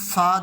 7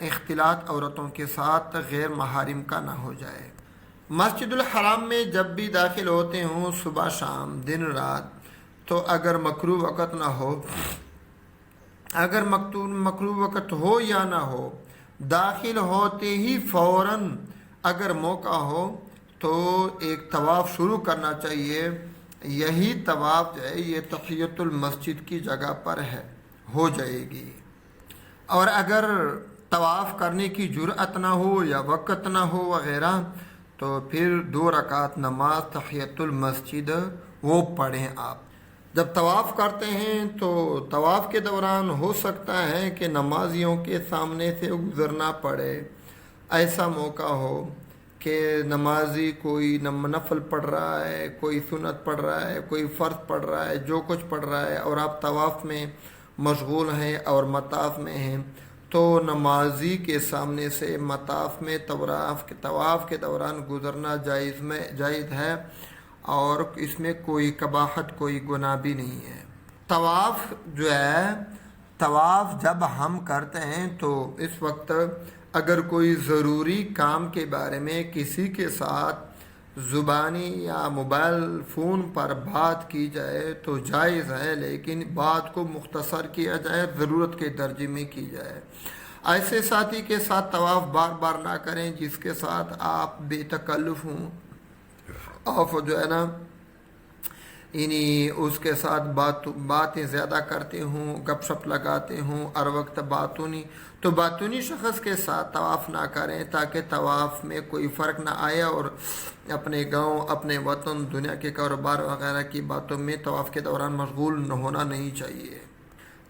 اختلاط عورتوں کے ساتھ غیر محارم کا نہ ہو جائے۔ مسجد الحرام میں جب بھی داخل ہوتے ہوں، صبح شام دن رات، تو اگر مکروہ وقت نہ ہو، اگر مکروہ وقت ہو یا نہ ہو، داخل ہوتے ہی فوراً اگر موقع ہو تو ایک طواف شروع کرنا چاہیے۔ یہی طواف جو ہے یہ تحیۃ المسجد کی جگہ پر ہے، ہو جائے گی۔ اور اگر طواف کرنے کی جرأت نہ ہو یا وقت نہ ہو وغیرہ، تو پھر 2 رکعت نماز تحیۃ المسجد وہ پڑھیں آپ۔ جب طواف کرتے ہیں تو طواف کے دوران ہو سکتا ہے کہ نمازیوں کے سامنے سے گزرنا پڑے۔ ایسا موقع ہو کہ نمازی کوئی نفل پڑھ رہا ہے، کوئی سنت پڑھ رہا ہے، کوئی فرض پڑھ رہا ہے، جو کچھ پڑھ رہا ہے، اور آپ طواف میں مشغول ہیں اور مطاف میں ہیں، تو نمازی کے سامنے سے مطاف میں طواف کے دوران گزرنا جائز ہے، اور اس میں کوئی قباحت، کوئی گناہ بھی نہیں ہے۔ طواف جو ہے، طواف جب ہم کرتے ہیں تو اس وقت اگر کوئی ضروری کام کے بارے میں کسی کے ساتھ زبانی یا موبائل فون پر بات کی جائے تو جائز ہے، لیکن بات کو مختصر کیا جائے، ضرورت کے درجے میں کی جائے۔ ایسے ساتھی کے ساتھ طواف بار بار نہ کریں جس کے ساتھ آپ بے تکلف ہوں، آپ جو ہے نا اس کے ساتھ باتیں زیادہ کرتے ہوں، گپ شپ لگاتے ہوں، ہر وقت باتونی شخص کے ساتھ طواف نہ کریں، تاکہ طواف میں کوئی فرق نہ آئے اور اپنے گاؤں، اپنے وطن، دنیا کے کاروبار وغیرہ کی باتوں میں طواف کے دوران مشغول ہونا نہیں چاہیے۔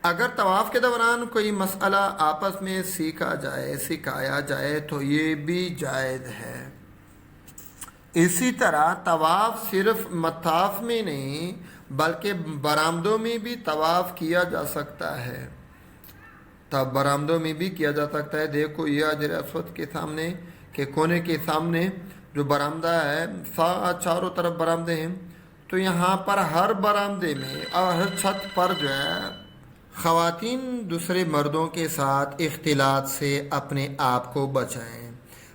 اگر طواف کے دوران کوئی مسئلہ آپس میں سکھایا جائے تو یہ بھی جائز ہے۔ اسی طرح طواف صرف مطاف میں نہیں بلکہ برآمدوں میں بھی طواف کیا جا سکتا ہے۔ تب برآمدوں میں بھی کیا جا سکتا ہے۔ دیکھو یہ حجر اسود کے سامنے کے کونے کے سامنے جو برآمدہ ہے، چاروں طرف برآمدے ہیں، تو یہاں پر ہر برآمدے میں اور ہر چھت پر جو ہے خواتین دوسرے مردوں کے ساتھ اختلاط سے اپنے آپ کو بچائیں۔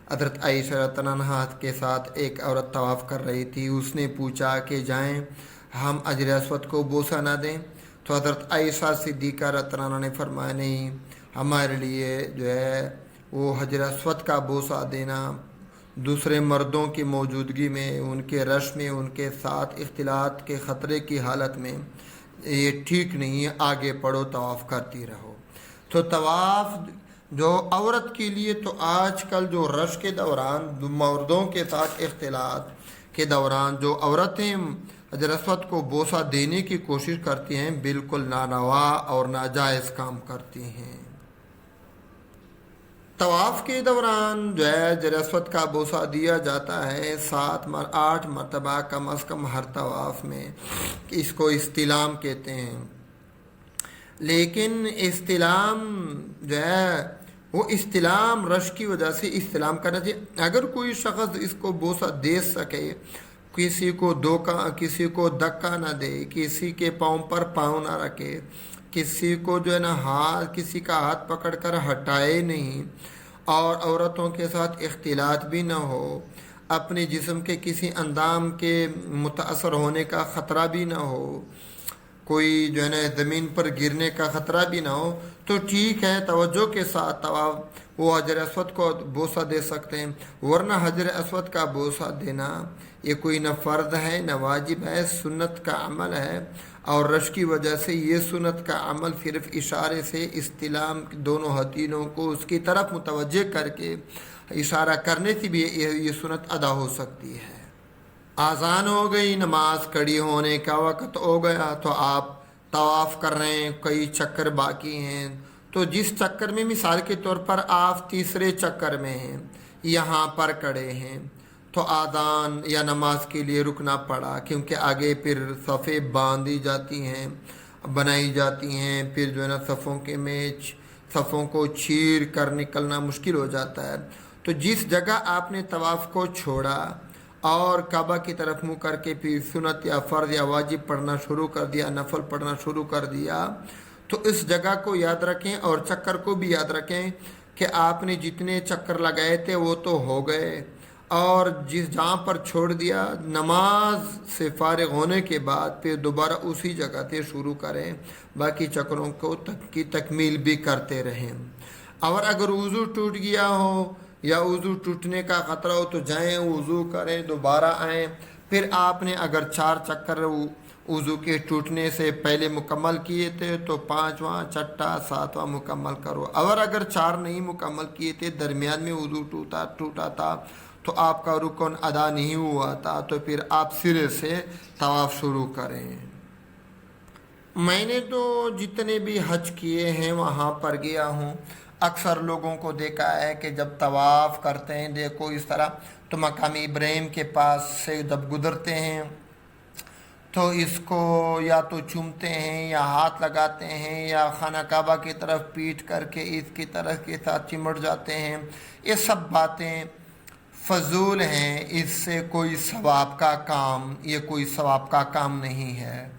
حضرت عائشہ رضی اللہ عنہا کے ساتھ ایک عورت طواف کر رہی تھی، اس نے پوچھا کہ جائیں ہم حجر اسود کو بوسہ نہ دیں، تو حضرت عائشہ صدیقہ رضی اللہ عنہا نے فرمایا نہیں، ہمارے لیے جو ہے وہ حجر اسود کا بوسہ دینا دوسرے مردوں کی موجودگی میں، ان کے رش میں، ان کے ساتھ اختلاط کے خطرے کی حالت میں یہ ٹھیک نہیں ہے، آگے پڑھو، طواف کرتی رہو۔ تو طواف جو عورت کے لیے، تو آج کل جو رش کے دوران مردوں کے ساتھ اختلاط کے دوران جو عورتیں حجر اسود کو بوسہ دینے کی کوشش کرتی ہیں، بالکل ناروا اور ناجائز کام کرتی ہیں۔ طواف کے دوران جو ہے حجر اسود کا بوسہ دیا جاتا ہے 8 مرتبہ کم از کم ہر طواف میں، اس کو استلام کہتے ہیں۔ لیکن استلام جو ہے وہ استلام رش کی وجہ سے استلام کرنا چاہیے۔ اگر کوئی شخص اس کو بوسہ دے سکے، کسی کو دھکا نہ دے، کسی کے پاؤں پر پاؤں نہ رکھے، کسی کو جو ہے نا کسی کا ہاتھ پکڑ کر ہٹائے نہیں، اور عورتوں کے ساتھ اختلاط بھی نہ ہو، اپنے جسم کے کسی اندام کے متاثر ہونے کا خطرہ بھی نہ ہو، کوئی جو ہے نا زمین پر گرنے کا خطرہ بھی نہ ہو، تو ٹھیک ہے، توجہ کے ساتھ طواف وہ حجر اسود کو بوسہ دے سکتے ہیں۔ ورنہ حجر اسود کا بوسہ دینا یہ کوئی نہ فرض ہے نہ واجب ہے، سنت کا عمل ہے، اور رش کی وجہ سے یہ سنت کا عمل صرف اشارے سے استلام دونوں ہتھیلیوں کو اس کی طرف متوجہ کر کے اشارہ کرنے سے بھی یہ سنت ادا ہو سکتی ہے۔ آذان ہو گئی، نماز کھڑی ہونے کا وقت ہو گیا، تو آپ طواف کر رہے ہیں، کئی چکر باقی ہیں، تو جس چکر میں مثال کے طور پر آپ تیسرے چکر میں ہیں، یہاں پر کھڑے ہیں، تو آذان یا نماز کے لیے رکنا پڑا، کیونکہ آگے پھر صفیں بنائی جاتی ہیں، پھر جو ہے نا صفوں کو چیر کر نکلنا مشکل ہو جاتا ہے۔ تو جس جگہ آپ نے طواف کو چھوڑا اور کعبہ کی طرف منہ کر کے پھر سنت یا فرض یا واجب پڑھنا شروع کر دیا، نفل پڑھنا شروع کر دیا، تو اس جگہ کو یاد رکھیں اور چکر کو بھی یاد رکھیں کہ آپ نے جتنے چکر لگائے تھے وہ تو ہو گئے، اور جہاں پر چھوڑ دیا نماز سے فارغ ہونے کے بعد پھر دوبارہ اسی جگہ سے شروع کریں، باقی چکروں کی تکمیل بھی کرتے رہیں۔ اور اگر وضو ٹوٹ گیا ہو یا وضو ٹوٹنے کا خطرہ ہو تو جائیں وضو کریں، دوبارہ آئیں، پھر آپ نے اگر 4 چکر وضو کے ٹوٹنے سے پہلے مکمل کیے تھے تو 5واں، 6واں، 7واں مکمل کرو۔ اور اگر 4 نہیں مکمل کیے تھے، درمیان میں وضو ٹوٹا تھا تو آپ کا رکن ادا نہیں ہوا تھا، تو پھر آپ سرے سے طواف شروع کریں۔ میں نے تو جتنے بھی حج کیے ہیں وہاں پر گیا ہوں، اکثر لوگوں کو دیکھا ہے کہ جب طواف کرتے ہیں دیکھو اس طرح، تو مقام ابراہیم کے پاس سے جب گزرتے ہیں تو اس کو یا تو چومتے ہیں یا ہاتھ لگاتے ہیں یا خانہ کعبہ کی طرف پیٹ کر کے اس کی طرف کے ساتھ چمٹ جاتے ہیں۔ یہ سب باتیں فضول ہیں، اس سے کوئی ثواب کا کام نہیں ہے۔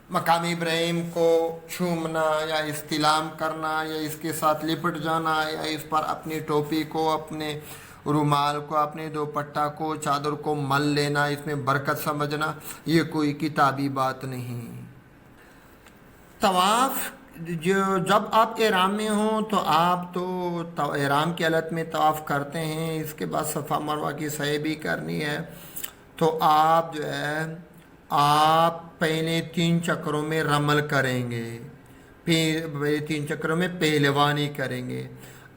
مقام ابراہیم کو چھومنا یا استلام کرنا یا اس کے ساتھ لپٹ جانا یا اس پر اپنی ٹوپی کو، اپنے رومال کو، اپنے دوپٹہ کو، چادر کو مل لینا، اس میں برکت سمجھنا، یہ کوئی کتابی بات نہیں۔ طواف جب آپ احرام میں ہوں تو آپ تو احرام کی حالت میں طواف کرتے ہیں، اس کے بعد صفا مروہ کی سعی بھی کرنی ہے، تو آپ آپ پہلے 3 چکروں میں رمل کریں گے، پھر 3 چکروں میں پہلوانی کریں گے۔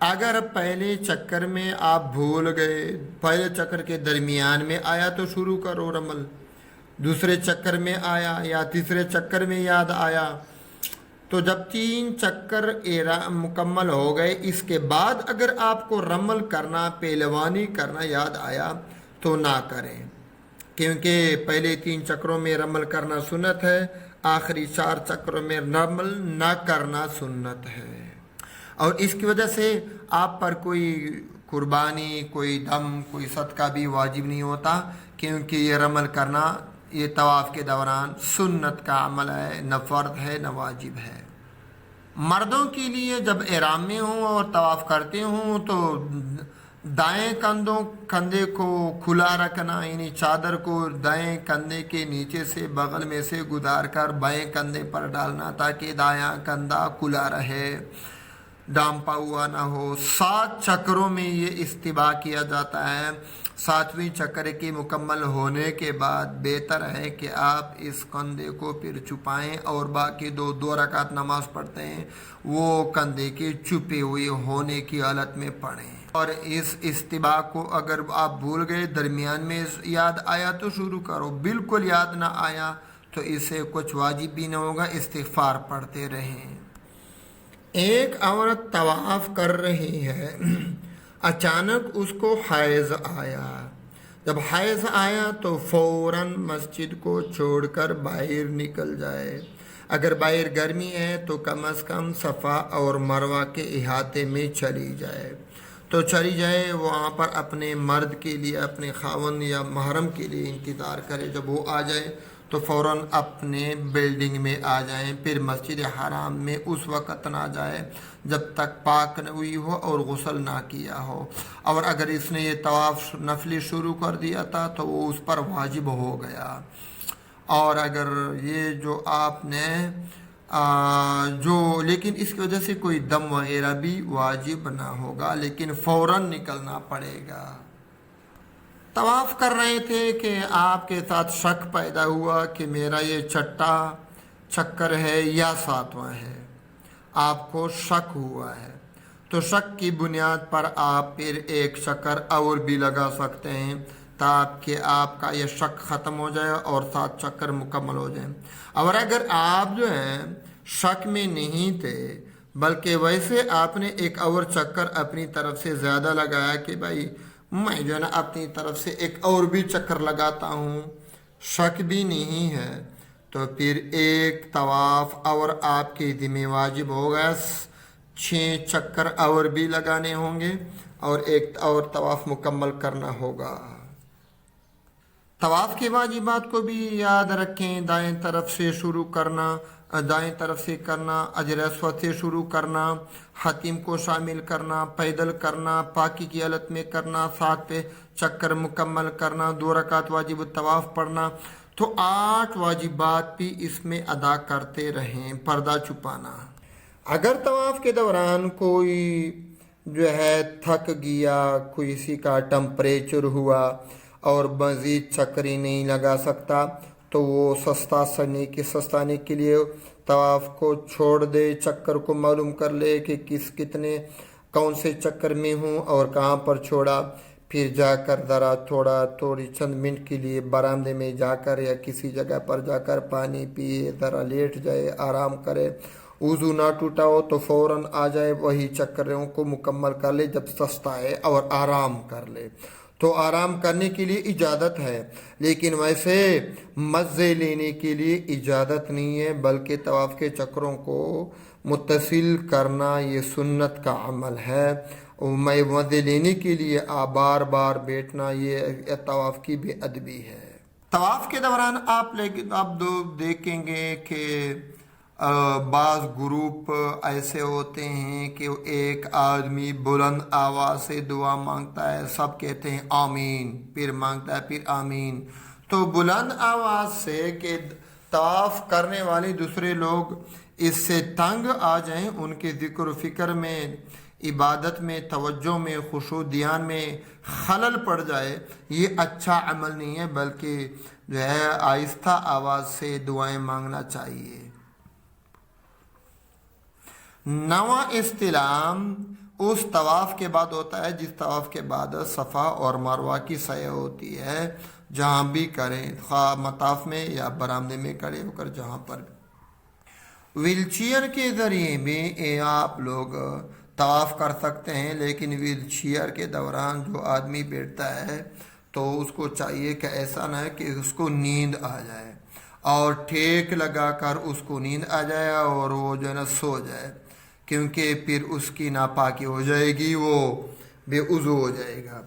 اگر پہلے چکر میں آپ بھول گئے، پہلے چکر کے درمیان میں آیا تو شروع کرو رمل، دوسرے چکر میں آیا یا تیسرے چکر میں یاد آیا تو جب 3 چکر مکمل ہو گئے، اس کے بعد اگر آپ کو رمل کرنا، پہلوانی کرنا یاد آیا تو نہ کریں، کیونکہ پہلے 3 چکروں میں رمل کرنا سنت ہے، آخری 4 چکروں میں رمل نہ کرنا سنت ہے۔ اور اس کی وجہ سے آپ پر کوئی قربانی، کوئی دم، کوئی صدقہ بھی واجب نہیں ہوتا، کیونکہ یہ رمل کرنا یہ طواف کے دوران سنت کا عمل ہے، نہ فرض ہے نہ واجب ہے۔ مردوں کے لیے جب احرام میں ہوں اور طواف کرتے ہوں تو دائیں کندھے کو کھلا رکھنا، یعنی چادر کو دائیں کندھے کے نیچے سے بغل میں سے گزار کر بائیں کندھے پر ڈالنا تاکہ دایاں کندھا کھلا رہے، ڈانپا ہوا نہ ہو۔ 7 چکروں میں یہ استباع کیا جاتا ہے۔ 7ویں چکر کے مکمل ہونے کے بعد بہتر ہے کہ آپ اس کندھے کو پھر چھپائیں اور باقی 2 رکعت نماز پڑھتے ہیں وہ کندھے کے چھپے ہوئے ہونے کی حالت میں پڑھیں۔ اور اس استباع کو اگر آپ بھول گئے، درمیان میں یاد آیا تو شروع کرو، بالکل یاد نہ آیا تو اسے کچھ واجب بھی نہ ہوگا، استغفار پڑھتے رہیں۔ ایک عورت طواف کر رہی ہے، اچانک اس کو حیض آیا۔ جب حیض آیا تو فوراً مسجد کو چھوڑ کر باہر نکل جائے۔ اگر باہر گرمی ہے تو کم از کم صفا اور مروہ کے احاطے میں چلی جائے، وہاں پر اپنے مرد کے لیے، اپنے خاوند یا محرم کے لیے انتظار کرے، جب وہ آ جائے تو فوراً اپنے بلڈنگ میں آ جائیں، پھر مسجد حرام میں اس وقت نہ جائے جب تک پاک نہ ہوئی ہو اور غسل نہ کیا ہو، اور اگر اس نے یہ طواف نفلی شروع کر دیا تھا تو وہ اس پر واجب ہو گیا، اور اگر یہ جو آپ نے لیکن اس کی وجہ سے کوئی دم وغیرہ بھی واجب نہ ہوگا، لیکن فوراً نکلنا پڑے گا۔ طواف کر رہے تھے کہ آپ کے ساتھ شک پیدا ہوا کہ میرا یہ 6واں چکر ہے یا 7واں ہے، آپ کو شک ہوا ہے، تو شک کی بنیاد پر آپ پھر 1 چکر اور بھی لگا سکتے ہیں تاکہ آپ کا یہ شک ختم ہو جائے اور 7 چکر مکمل ہو جائیں۔ اور اگر آپ شک میں نہیں تھے بلکہ ویسے آپ نے 1 اور چکر اپنی طرف سے زیادہ لگایا کہ بھائی میں اپنی طرف سے 1 اور بھی چکر لگاتا ہوں، شک بھی نہیں ہے، تو پھر 1 طواف اور آپ کے ذمہ واجب ہوگا، 6 چکر اور بھی لگانے ہوں گے اور 1 اور طواف مکمل کرنا ہوگا۔ طواف کے واجبات کو بھی یاد رکھیں، دائیں طرف سے شروع کرنا، دائیں طرف سے کرنا، حجر اسود سے شروع کرنا، حتیم کو شامل کرنا، پیدل کرنا، پاکی کی حالت میں کرنا، 7 پہ چکر مکمل کرنا، 2 رکعت واجب الطواف پڑھنا، تو 8 واجبات بھی اس میں ادا کرتے رہیں۔ پردہ چھپانا، اگر طواف کے دوران کوئی جو ہے تھک گیا، کسی کا ٹمپریچر ہوا اور مزید چکر ہی نہیں لگا سکتا، تو وہ سستانے کے لیے طواف کو چھوڑ دے، چکر کو معلوم کر لے کہ کتنے کون سے چکر میں ہوں اور کہاں پر چھوڑا، پھر جا کر ذرا تھوڑی چند منٹ کے لیے برآمدے میں جا کر یا کسی جگہ پر جا کر پانی پیے، ذرا لیٹ جائے، آرام کرے۔ وضو نہ ٹوٹا ہو تو فوراً آ جائے، وہی چکروں کو مکمل کر لے جب سستا ہے، اور آرام کر لے۔ تو آرام کرنے کے لیے اجازت ہے، لیکن ویسے مزے لینے کے لیے اجازت نہیں ہے، بلکہ طواف کے چکروں کو متصل کرنا یہ سنت کا عمل ہے۔ مزے لینے کے لیے بار بار بیٹھنا یہ طواف کی بے ادبی ہے۔ طواف کے دوران آپ دیکھیں گے کہ بعض گروپ ایسے ہوتے ہیں کہ ایک آدمی بلند آواز سے دعا مانگتا ہے، سب کہتے ہیں آمین، پھر مانگتا ہے پھر آمین۔ تو بلند آواز سے کہ طواف کرنے والے دوسرے لوگ اس سے تنگ آ جائیں، ان کے ذکر و فکر میں، عبادت میں، توجہ میں، خشوع دھیان میں خلل پڑ جائے، یہ اچھا عمل نہیں ہے، بلکہ جو ہے آہستہ آواز سے دعائیں مانگنا چاہیے۔ 9واں استلام اس طواف کے بعد ہوتا ہے جس طواف کے بعد صفا اور مروہ کی سعی ہوتی ہے، جہاں بھی کریں، خواہ مطاف میں یا برآمدے میں کھڑے ہو کر، جہاں پر بھی۔ ویل چیئر کے ذریعے بھی آپ لوگ طواف کر سکتے ہیں، لیکن ویل چیئر کے دوران جو آدمی بیٹھتا ہے تو اس کو چاہیے کہ ایسا نہ ہے کہ اس کو نیند آ جائے اور ٹھیک لگا کر اس کو نیند آ جائے اور وہ جو ہے نا سو جائے، کیونکہ پھر اس کی ناپاکی ہو جائے گی، وہ بے عضو ہو جائے گا۔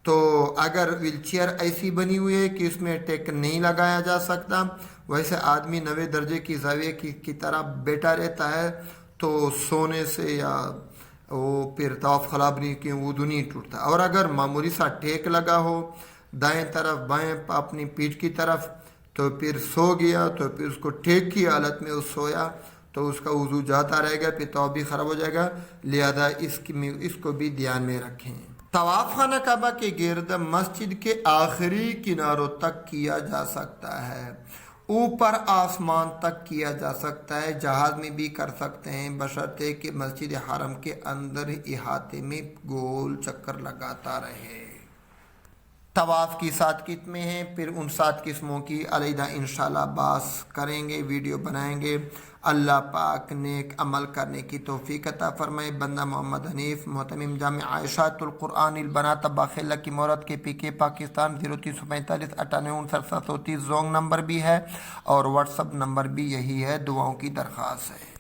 تو اگر ویل چیئر ایسی بنی ہوئی ہے کہ اس میں ٹیک نہیں لگایا جا سکتا، ویسے آدمی 90 درجے کی زاویے کی طرح بیٹھا رہتا ہے، تو سونے سے یا وہ پھر طواف خراب نہیں، کہ وضو نہیں ٹوٹتا۔ اور اگر معمولی سا ٹیک لگا ہو دائیں طرف بائیں اپنی پیٹھ کی طرف، تو پھر سو گیا، تو پھر اس کو ٹیک کی حالت میں اس سویا تو اس کا وضو جاتا رہے گا، پھر طواف بھی خراب ہو جائے گا، لہذا اس کو بھی دھیان میں رکھیں۔ طواف خانہ کعبہ کے گرد مسجد کے آخری کناروں تک کیا جا سکتا ہے، اوپر آسمان تک کیا جا سکتا ہے، جہاز میں بھی کر سکتے ہیں، بشرطے کہ مسجد حرم کے اندر احاطے میں گول چکر لگاتا رہے۔ طواف کی 7 قسمیں ہیں، پھر ان 7 قسموں کی علیحدہ انشاءاللہ بحث کریں گے، ویڈیو بنائیں گے۔ اللہ پاک نیک عمل کرنے کی توفیق عطا فرمائے۔ بندہ محمد حنیف، محتمم جامع عائشات القرآن البنات باخلہ کی مورد کے PK پاکستان 0345 98 730 زونگ نمبر بھی ہے، اور واٹس اپ نمبر بھی یہی ہے۔ دعاؤں کی درخواست ہے۔